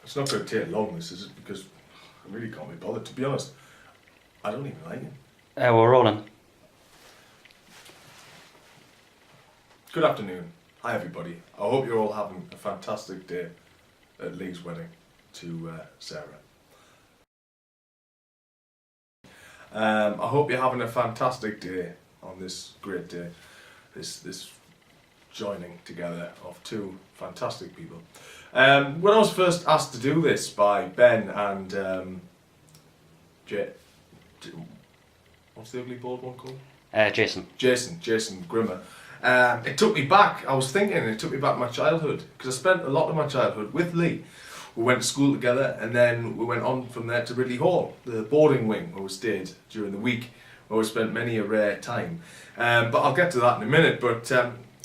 It's not going to take long, this is it, because I really can't be bothered. To be honest, I don't even like it. We're rolling. Good afternoon. Hi everybody. I hope you're all having a fantastic day at Lee's wedding to Sarah. I hope you're having a fantastic day on this great day. This joining together of two fantastic people. When I was first asked to do this by Ben and what's the ugly bald one called? Jason. Jason Grimmer. It took me back. I was thinking it took me back to my childhood, because I spent a lot of my childhood with Lee. We went to school together, and then we went on from there to Ridley Hall, the boarding wing where we stayed during the week, where we spent many a rare time. But I'll get to that in a minute. But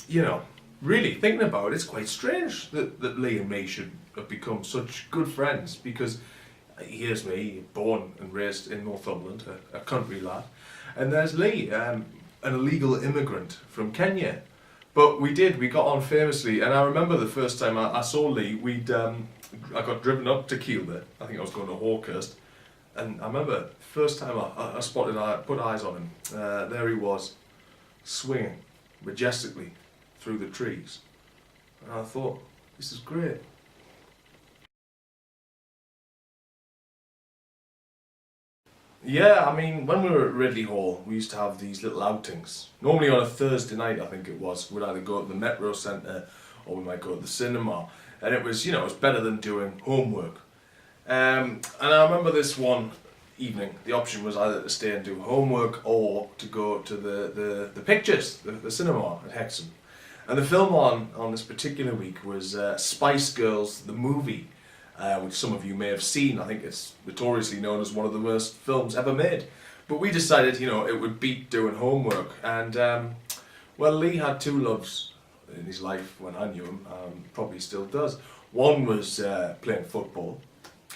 you know, really thinking about it, it's quite strange that Lee and me should have become such good friends, because here's me, born and raised in Northumberland, a country lad, and there's Lee, an illegal immigrant from Kenya. But we got on famously, and I remember the first time I saw Lee, I got driven up to Kielder. I think I was going to Hawkhurst, and I remember first time I put eyes on him, there he was, swinging majestically through the trees, and I thought, this is great. Yeah, I mean, when we were at Ridley Hall, we used to have these little outings. Normally on a Thursday night, I think it was, we'd either go to the Metro Centre or we might go to the cinema. And it was, you know, it was better than doing homework. And I remember this one evening, the option was either to stay and do homework or to go to the pictures, the cinema at Hexham. And the film on this particular week was Spice Girls, the movie. Which some of you may have seen. I think it's notoriously known as one of the worst films ever made. But we decided, you know, it would beat doing homework. And, well, Lee had two loves in his life when I knew him, probably still does. One was playing football,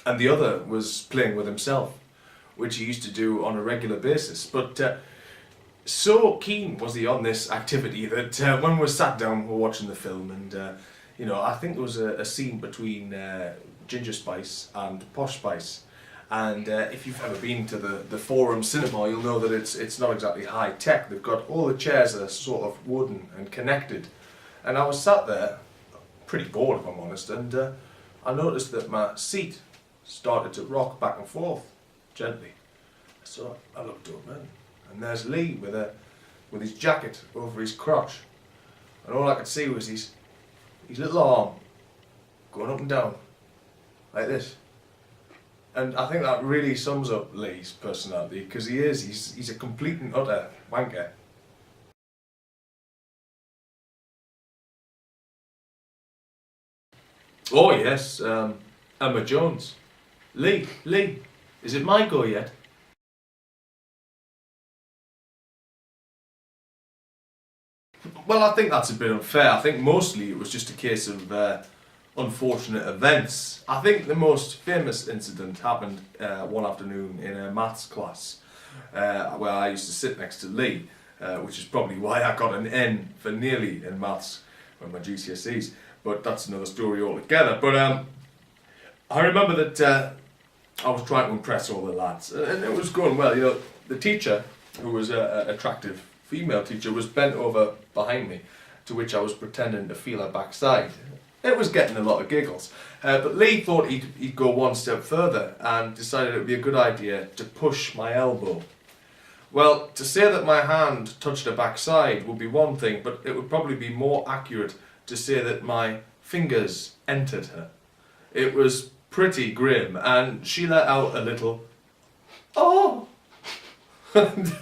and the other was playing with himself, which he used to do on a regular basis. But so keen was he on this activity that when we sat down, we were watching the film, and, you know, I think there was a scene between Ginger Spice and Posh Spice, and if you've ever been to the Forum Cinema, you'll know that it's not exactly high tech. They've got all the chairs that are sort of wooden and connected, and I was sat there pretty bored, if I'm honest, and I noticed that my seat started to rock back and forth gently. So I looked over, and there's Lee with his jacket over his crotch, and all I could see was his little arm going up and down like this. And I think that really sums up Lee's personality, because he's a complete and utter wanker. Oh yes, Emma Jones. Lee, is it my go yet? Well, I think that's a bit unfair. I think mostly it was just a case of unfortunate events. I think the most famous incident happened one afternoon in a maths class where I used to sit next to Lee, which is probably why I got an N for nearly in maths on my GCSEs, but that's another story altogether. But I remember that I was trying to impress all the lads, and it was going well. You know, the teacher, who was an attractive female teacher, was bent over behind me, to which I was pretending to feel her backside. It was getting a lot of giggles, but Lee thought he'd go one step further and decided it would be a good idea to push my elbow. Well, to say that my hand touched her backside would be one thing, but it would probably be more accurate to say that my fingers entered her. It was pretty grim, and she let out a little, "Oh!" and,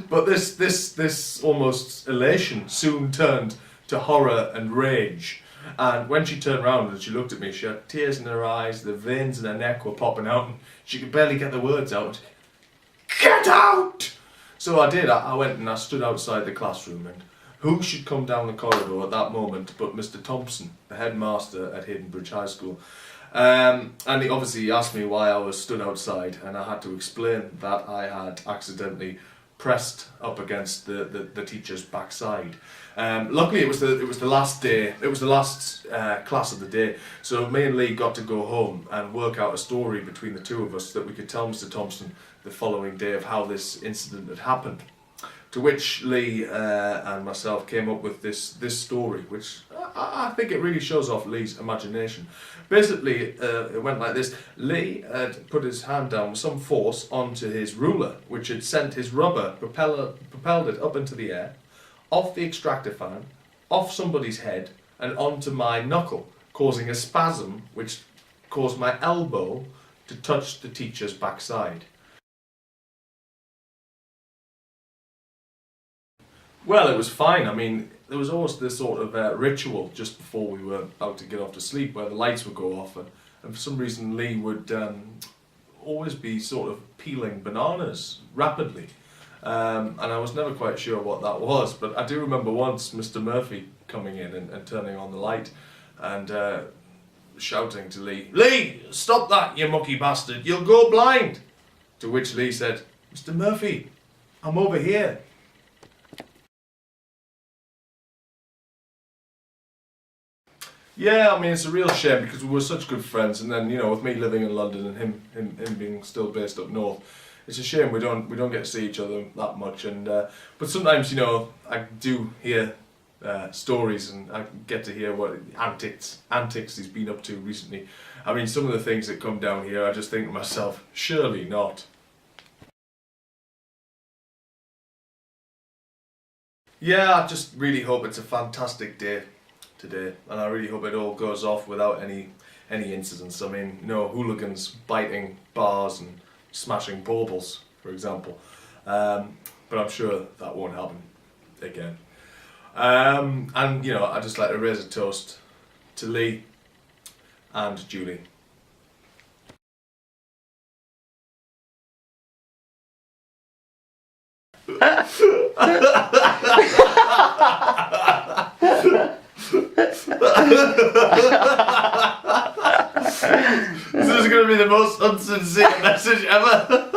but this almost elation soon turned to horror and rage, and when she turned around and she looked at me, she had tears in her eyes, the veins in her neck were popping out, and she could barely get the words out. "Get out!" So I did. I went and I stood outside the classroom, and who should come down the corridor at that moment but Mr. Thompson, the headmaster at Haydenbridge High School. And he obviously asked me why I was stood outside, and I had to explain that I had accidentally pressed up against the teacher's backside. Luckily, it was the last day. It was the last class of the day. So me and Lee got to go home and work out a story between the two of us that we could tell Mr. Thompson the following day of how this incident had happened. To which Lee and myself came up with this story, which I think it really shows off Lee's imagination. Basically, it went like this. Lee had put his hand down with some force onto his ruler, which had sent his rubber propelled it up into the air, off the extractor fan, off somebody's head, and onto my knuckle, causing a spasm which caused my elbow to touch the teacher's backside. Well, it was fine. I mean, there was always this sort of ritual just before we were about to get off to sleep where the lights would go off, and for some reason Lee would always be sort of peeling bananas rapidly. And I was never quite sure what that was, but I do remember once Mr. Murphy coming in and turning on the light and shouting to Lee, "Lee, stop that, you mucky bastard, you'll go blind!" To which Lee said, "Mr. Murphy, I'm over here." Yeah, I mean, it's a real shame because we were such good friends, and then, you know, with me living in London and him being still based up north, it's a shame we don't get to see each other that much. And but sometimes, you know, I do hear stories, and I get to hear what antics he's been up to recently. I mean, some of the things that come down here, I just think to myself, surely not. Yeah, I just really hope it's a fantastic day today, and I really hope it all goes off without any incidents. I mean, no hooligans biting bars and smashing baubles, for example. But I'm sure that won't happen again. And you know, I'd just like to raise a toast to Lee and Julie. This is going to be the most unsincere message ever.